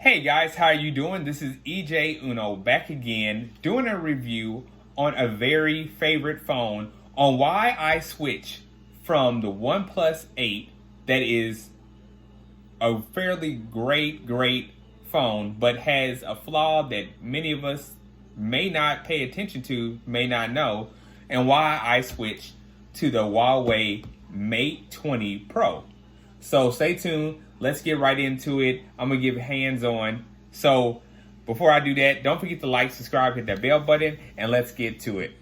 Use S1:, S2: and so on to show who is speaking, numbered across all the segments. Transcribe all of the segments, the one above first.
S1: Hey guys, how are you doing? This is EJ Uno back again doing a review on a very favorite phone on why I switched from the OnePlus 8 that is a fairly great phone but has a flaw that many of us may not pay attention to, may not know, and why I switched to the Huawei Mate 20 Pro. So stay tuned. Let's get right into it. I'm going to give hands-on. So before I do that, don't forget to like, subscribe, hit that bell button, and let's get to it.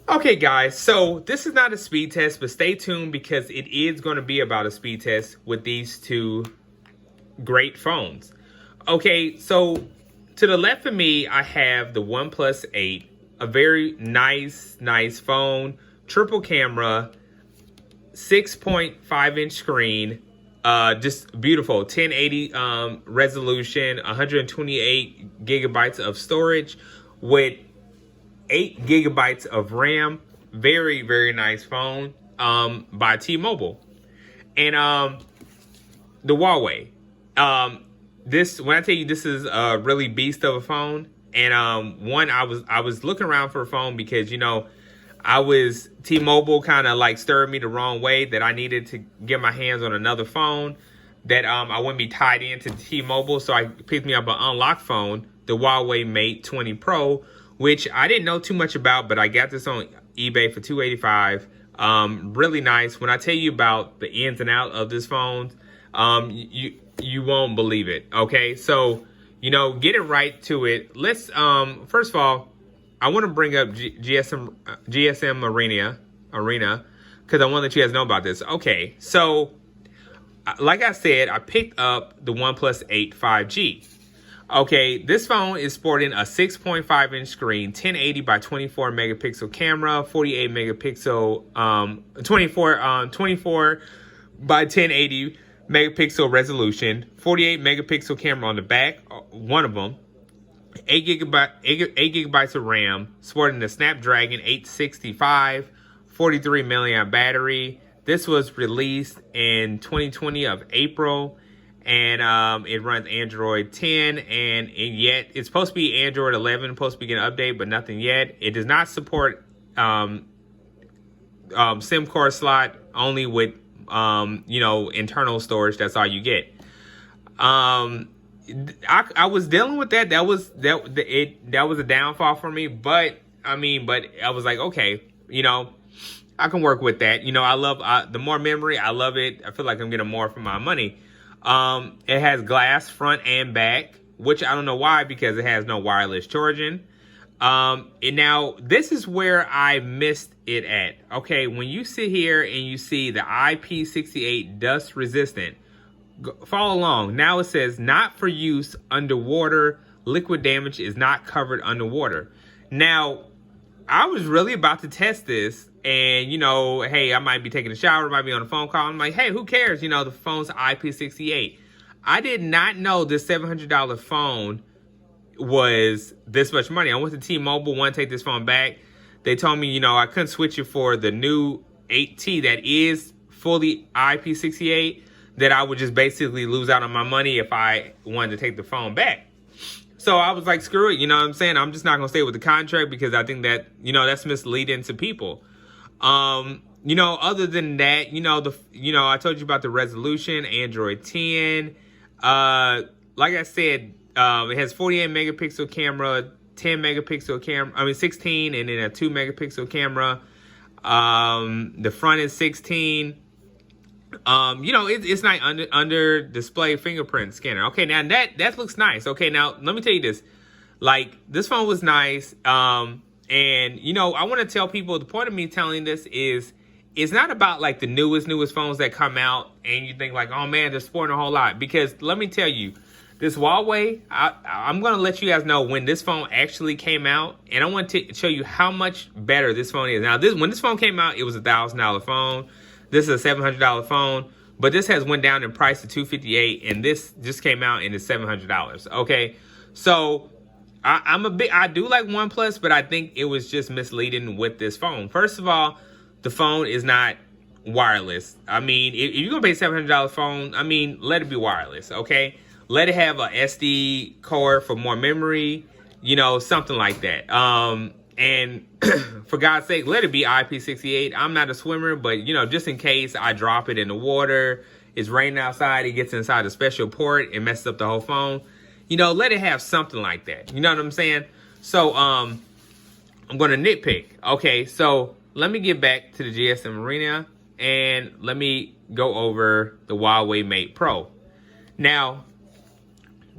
S1: Okay guys, so this is not a speed test, but stay tuned because it is going to be about a speed test with these two great phones. Okay, so to the left of me, I have the OnePlus 8, a very nice phone, triple camera, 6.5-inch screen, just beautiful, 1080 resolution, 128 gigabytes of storage with 8 gigabytes of RAM. Very nice phone by T-Mobile. And the Huawei. This, when I tell you this is a really beast of a phone, and one, I was looking around for a phone because, you know, T-Mobile kind of like stirred me the wrong way that I needed to get my hands on another phone that I wouldn't be tied into T-Mobile. So I picked me up an unlocked phone, the Huawei Mate 20 Pro, which I didn't know too much about, but I got this on eBay for $285. Really nice. When I tell you about the ins and outs of this phone, you won't believe it. Okay, so you know, get it right to it. Let's first of all, I want to bring up GSM Arena because I want to let you guys know about this. Okay, so like I said, I picked up the OnePlus 8 5G. Okay, this phone is sporting a 6.5-inch screen, 1080 by 24 megapixel camera, 48 megapixel, 24 by 1080 megapixel resolution, 48 megapixel camera on the back, one of them, 8 gigabytes of RAM, sporting the Snapdragon 865, 43 milliamp battery. This was released in 2020 of April. And it runs Android 10, and yet it's supposed to be Android 11, supposed to be getting an update, but nothing yet. It does not support SIM card slot, only with you know, internal storage. That's all you get. I was dealing with that. That was a downfall for me. But I was like, okay, you know, I can work with that. You know, I love the more memory. I love it. I feel like I'm getting more for my money. It has glass front and back, which I don't know why, because it has no wireless charging. And now this is where I missed it at. Okay, when you sit here and you see the IP68 dust resistant, follow along. Now it says not for use underwater. Liquid damage is not covered underwater. Now, I was really about to test this, and, you know, hey, I might be taking a shower, might be on a phone call. I'm like, hey, who cares? You know, the phone's IP68. I did not know this $700 phone was this much money. I went to T-Mobile, wanted to take this phone back. They told me, you know, I couldn't switch it for the new 8T that is fully IP68, that I would just basically lose out on my money if I wanted to take the phone back. So I was like, screw it, you know what I'm saying? I'm just not going to stay with the contract because I think that, you know, that's misleading to people. You know, other than that, you know, I told you about the resolution, Android 10. Like I said, it has 48 megapixel camera, 10 megapixel camera, 16, and then a 2 megapixel camera. The front is 16. You know, it's not under display fingerprint scanner. Okay, now that looks nice. Okay, now let me tell you this. Like, this phone was nice. And, you know, I want to tell people, the point of me telling this is it's not about like the newest phones that come out and you think like, oh man, they're sporting a whole lot. Because let me tell you, this Huawei, I'm going to let you guys know when this phone actually came out, and I want to show you how much better this phone is. Now, when this phone came out, it was a $1,000 phone. This is a $700 phone, but this has went down in price to $258, and this just came out and it's $700. Okay, so I do like OnePlus, but I think it was just misleading with this phone. First of all, the phone is not wireless. I mean, if you're gonna pay $700 phone, I mean, let it be wireless. Okay. Let it have a SD card for more memory, you know, something like that. And for God's sake, let it be IP68. I'm not a swimmer, but, you know, just in case I drop it in the water, it's raining outside, it gets inside a special port, it messes up the whole phone. You know, let it have something like that. You know what I'm saying? So, I'm going to nitpick. Okay, so let me get back to the GSM Arena and let me go over the Huawei Mate Pro. Now,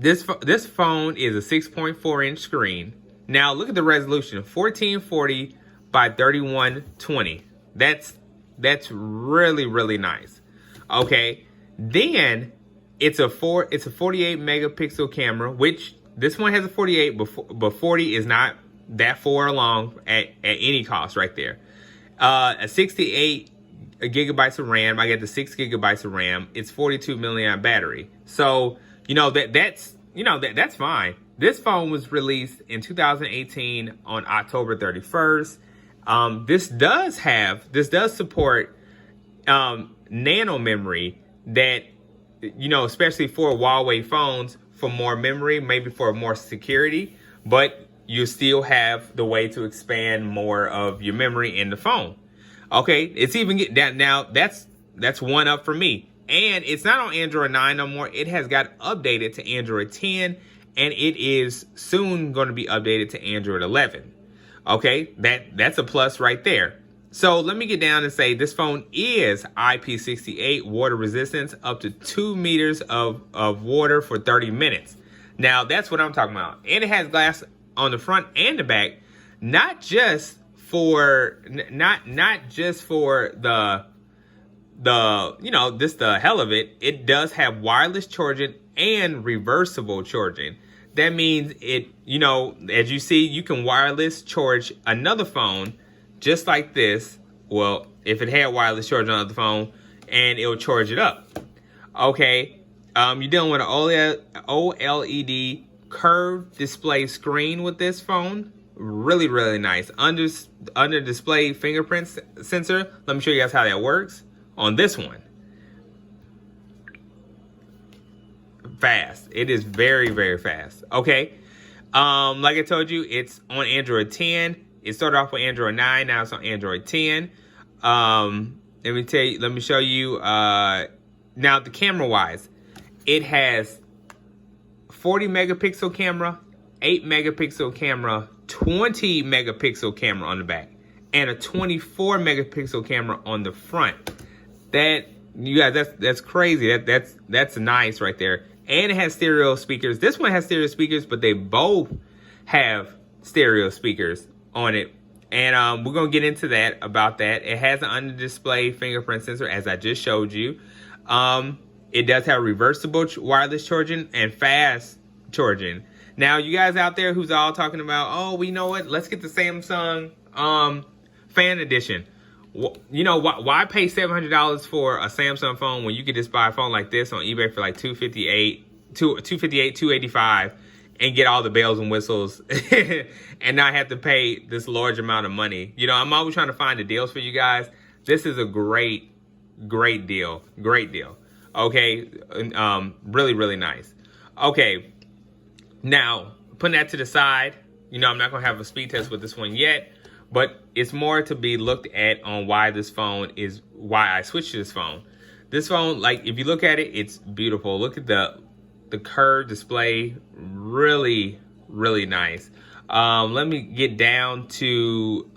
S1: this phone is a 6.4 inch screen. Now look at the resolution, 1440 by 3120. That's really nice. Okay, then it's a 48 megapixel camera, which this one has a 48, but 40 is not that far along at any cost right there. A 68 gigabytes of RAM. I get the 6 gigabytes of RAM. It's 42 milliamp battery. So you know, that's fine. This phone was released in 2018 on October 31st. This does support nano memory that, you know, especially for Huawei phones, for more memory, maybe for more security, but you still have the way to expand more of your memory in the phone. Okay, it's even that now. That's one up for me. And it's not on Android 9 no more. It has got updated to Android 10, and it is soon going to be updated to Android 11. Okay, that's a plus right there. So let me get down and say this phone is IP68 water resistance, up to 2 meters of water for 30 minutes. Now that's what I'm talking about. And it has glass on the front and the back, not just for you know, just the hell of it. It does have wireless charging and reversible charging. That means it, you know, as you see, you can wireless charge another phone just like this. Well, if it had wireless charge on another phone, and it will charge it up. Okay, you're dealing with an OLED curved display screen with this phone. Really nice. Under display fingerprint sensor. Let me show you guys how that works. On this one, fast. It is very fast. Okay, like I told you, it's on Android 10. It started off with Android 9. Now it's on Android 10. Let me show you. Now the camera wise, it has 40 megapixel camera, 8 megapixel camera, 20 megapixel camera on the back, and a 24 megapixel camera on the front. That, you guys, that's crazy. That's nice right there. And it has stereo speakers. This one has stereo speakers, but they both have stereo speakers on it. And we're gonna get into that about that. It has an under display fingerprint sensor, as I just showed you. It does have reversible wireless charging and fast charging. Now, you guys out there who's all talking about, oh, we know what? Let's get the Samsung Fan Edition. You know, why pay $700 for a Samsung phone when you could just buy a phone like this on eBay for like $258, $285, and get all the bells and whistles and not have to pay this large amount of money? You know, I'm always trying to find the deals for you guys. This is a great deal. Great deal. Okay, really nice. Okay, now putting that to the side, you know, I'm not gonna have a speed test with this one yet. But it's more to be looked at on why I switched to this phone. This phone, like, if you look at it, it's beautiful. Look at the curved display, really nice. Let me get down to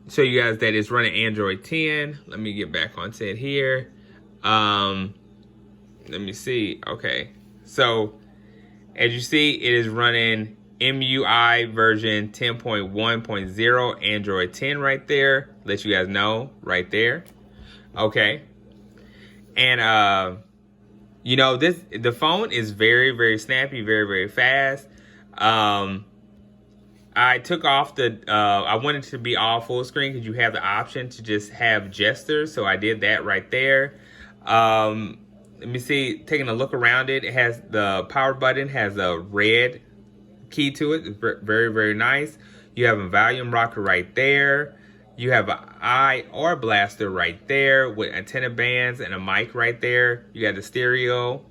S1: show you guys that it's running Android 10. Let me get back onto it here. Let me see. Okay, so as you see, it is running MUI version 10.1.0 Android 10 right there. let you guys know right there. Okay. And you know, the phone is very, very snappy, very, very fast. I took off I wanted to be all full screen because you have the option to just have gestures. So I did that right there. Let me see, taking a look around it, it has the power button, has a red key to it. It's very, very nice. You have a volume rocker right there. You have an IR blaster right there with antenna bands and a mic right there. You got the stereo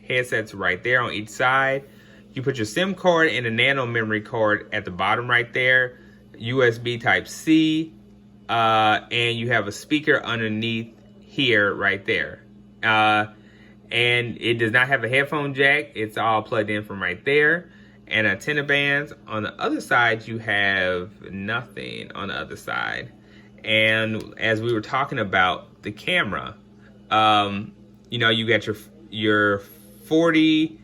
S1: headsets right there on each side. You put your SIM card and a nano memory card at the bottom right there. USB type C. And you have a speaker underneath here right there. And it does not have a headphone jack. It's all plugged in from right there. And antenna bands. On the other side, you have nothing on the other side. And as we were talking about the camera, you know, you got your 40,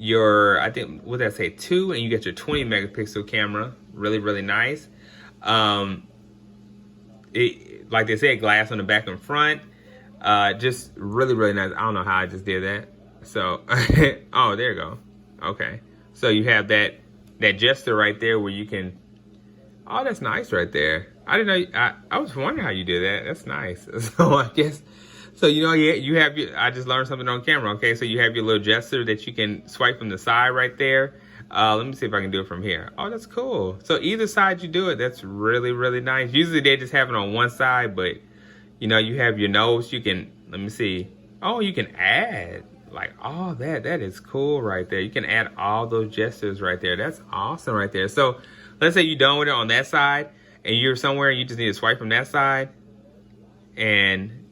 S1: I think, what did I say, 2, and you get your 20 megapixel camera. Really, really nice. Like they said, glass on the back and front. Just really, really nice. I don't know how I just did that. So, oh, there you go. Okay. So you have that gesture right there where you can, oh, that's nice right there. I didn't know, I was wondering how you did that. That's nice. So I guess, so you know, you have I just learned something on camera, okay? So you have your little gesture that you can swipe from the side right there. Let me see if I can do it from here. Oh, that's cool. So either side you do it, that's really, really nice. Usually they just have it on one side, but you know, you have your nose, you can, let me see. Oh, you can add. Like, oh, that is cool right there. You can add all those gestures right there. That's awesome right there. So let's say you're done with it on that side and you're somewhere and you just need to swipe from that side and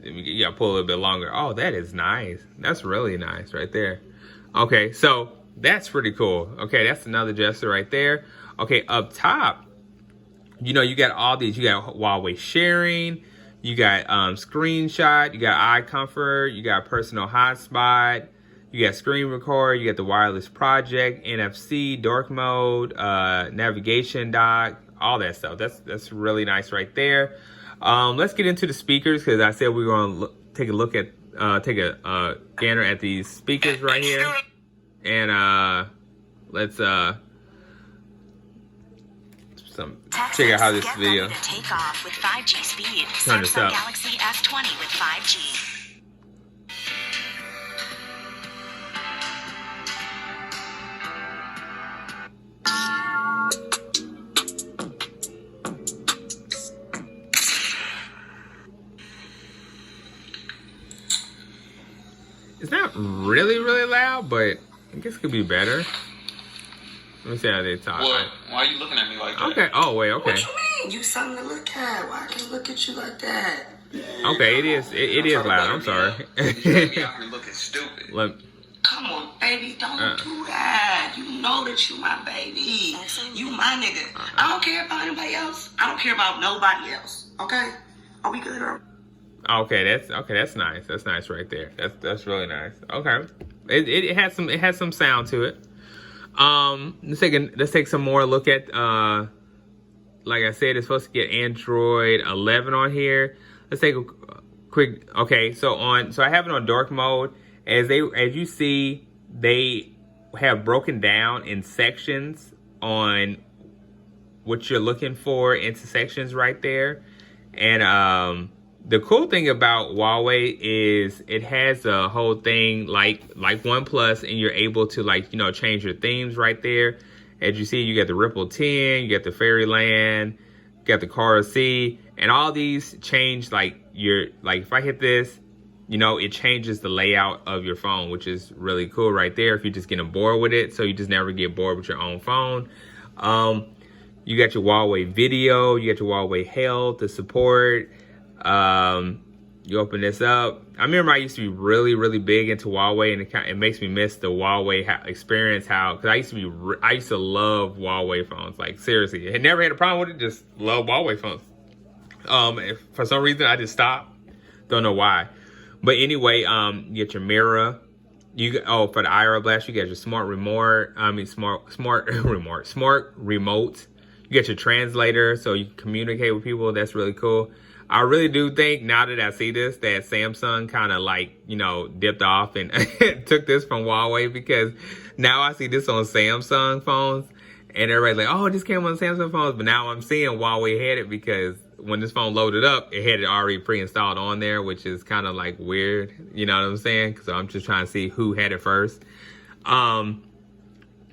S1: you gotta pull a little bit longer. Oh, that is nice. That's really nice right there. Okay, so that's pretty cool. Okay, that's another gesture right there. Okay, up top, you know, you got all these. You got Huawei sharing. You got screenshot, you got eye comfort, you got personal hotspot, you got screen record, you got the wireless project, NFC, dark mode, navigation dock, all that stuff. That's really nice right there. Let's get into the speakers because I said we were going to take a look at, take a scanner at these speakers right here. And let's check out how this video.
S2: Take off with 5G speed.
S1: Turn this up.
S2: Galaxy S20 with 5G.
S1: It's not really, really loud, but I guess it could be better. Let me see how they talk.
S3: What? Why are you looking at me like that?
S1: Okay. Oh, wait. Okay.
S4: What you mean? You something to look at. Why can't I look at you like that?
S1: Okay, it is. It is loud. I'm sorry.
S3: You got me out here looking stupid.
S4: Come on, baby. Don't do that. You know that you my baby. You my nigga. I don't care about anybody else. I don't care about nobody else. Okay? Are we good, girl?
S1: Okay, that's nice. That's nice right there. That's really nice. Okay. It has some sound to it. Let's take some more look at like I said, it's supposed to get Android 11 on here. Let's take a quick so I have it on dark mode. As you see, they have broken down in sections on what you're looking for into sections right there. And the cool thing about Huawei is it has a whole thing like OnePlus, and you're able to change your themes right there. As you see, you got the Ripple 10, you got the Fairyland, you got the Coral Sea, and all these change if I hit this, it changes the layout of your phone, which is really cool right there if you're just getting bored with it. So you just never get bored with your own phone. You got your Huawei video, you got your Huawei Health, the support. You open this up. I remember I used to be really, really big into Huawei, and it makes me miss the Huawei experience. Because I used to love Huawei phones. Like seriously, I had never had a problem with it. Just love Huawei phones. For some reason I just stopped. Don't know why. But anyway, you get your mirror. For the IR blast, you get your smart remote. Smart remote. You get your translator so you can communicate with people. That's really cool. I really do think, now that I see this, that Samsung kind of like, you know, dipped off and took this from Huawei, because now I see this on Samsung phones and everybody's like, oh, this came on Samsung phones. But now I'm seeing Huawei had it, because when this phone loaded up, it had it already pre-installed on there, which is kind of like weird. You know what I'm saying? So I'm just trying to see who had it first.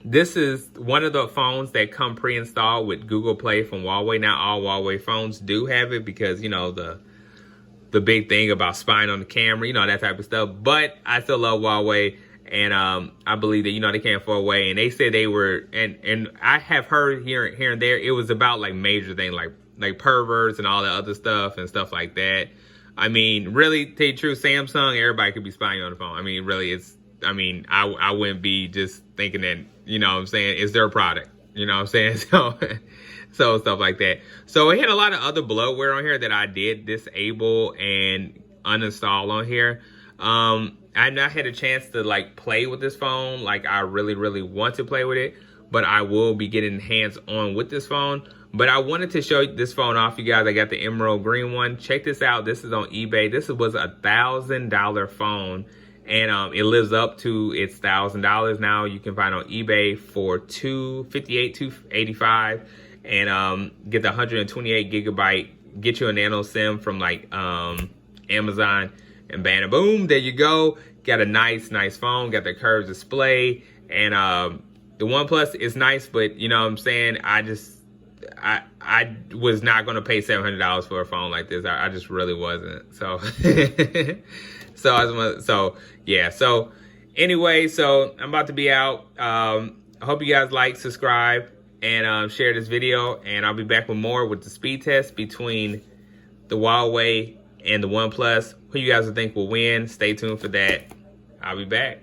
S1: This is one of the phones that come pre-installed with Google Play from Huawei. Not all Huawei phones do have it, because, you know, the big thing about spying on the camera, you know, that type of stuff. But I still love Huawei, and I believe that, you know, they came for Huawei, and they said they were, and I have heard here and there, it was about like major things like perverts and all that other stuff and stuff like that. I mean, really, to tell you the truth, Samsung, everybody could be spying on the phone. I mean, really, I wouldn't be just thinking that, you know what I'm saying, it's their product. You know what I'm saying? So stuff like that. So it had a lot of other bloatware on here that I did disable and uninstall on here. I've not had a chance to like play with this phone like I really want to play with it, but I will be getting hands on with this phone. But I wanted to show this phone off, you guys. I got the emerald green one. Check this out. This is on eBay. This was $1,000 phone, and it lives up to its $1,000 now. You can find it on eBay for $285, and get the 128 gigabyte. Get you a nano SIM from like Amazon, and bam, boom, there you go. Got a nice phone. Got the curved display, and the OnePlus is nice, but you know what I'm saying, I was not going to pay $700 for a phone like this. I just really wasn't. So, so anyway, so I'm about to be out. I hope you guys like, subscribe, and share this video. And I'll be back with more with the speed test between the Huawei and the OnePlus. Who you guys think will win? Stay tuned for that. I'll be back.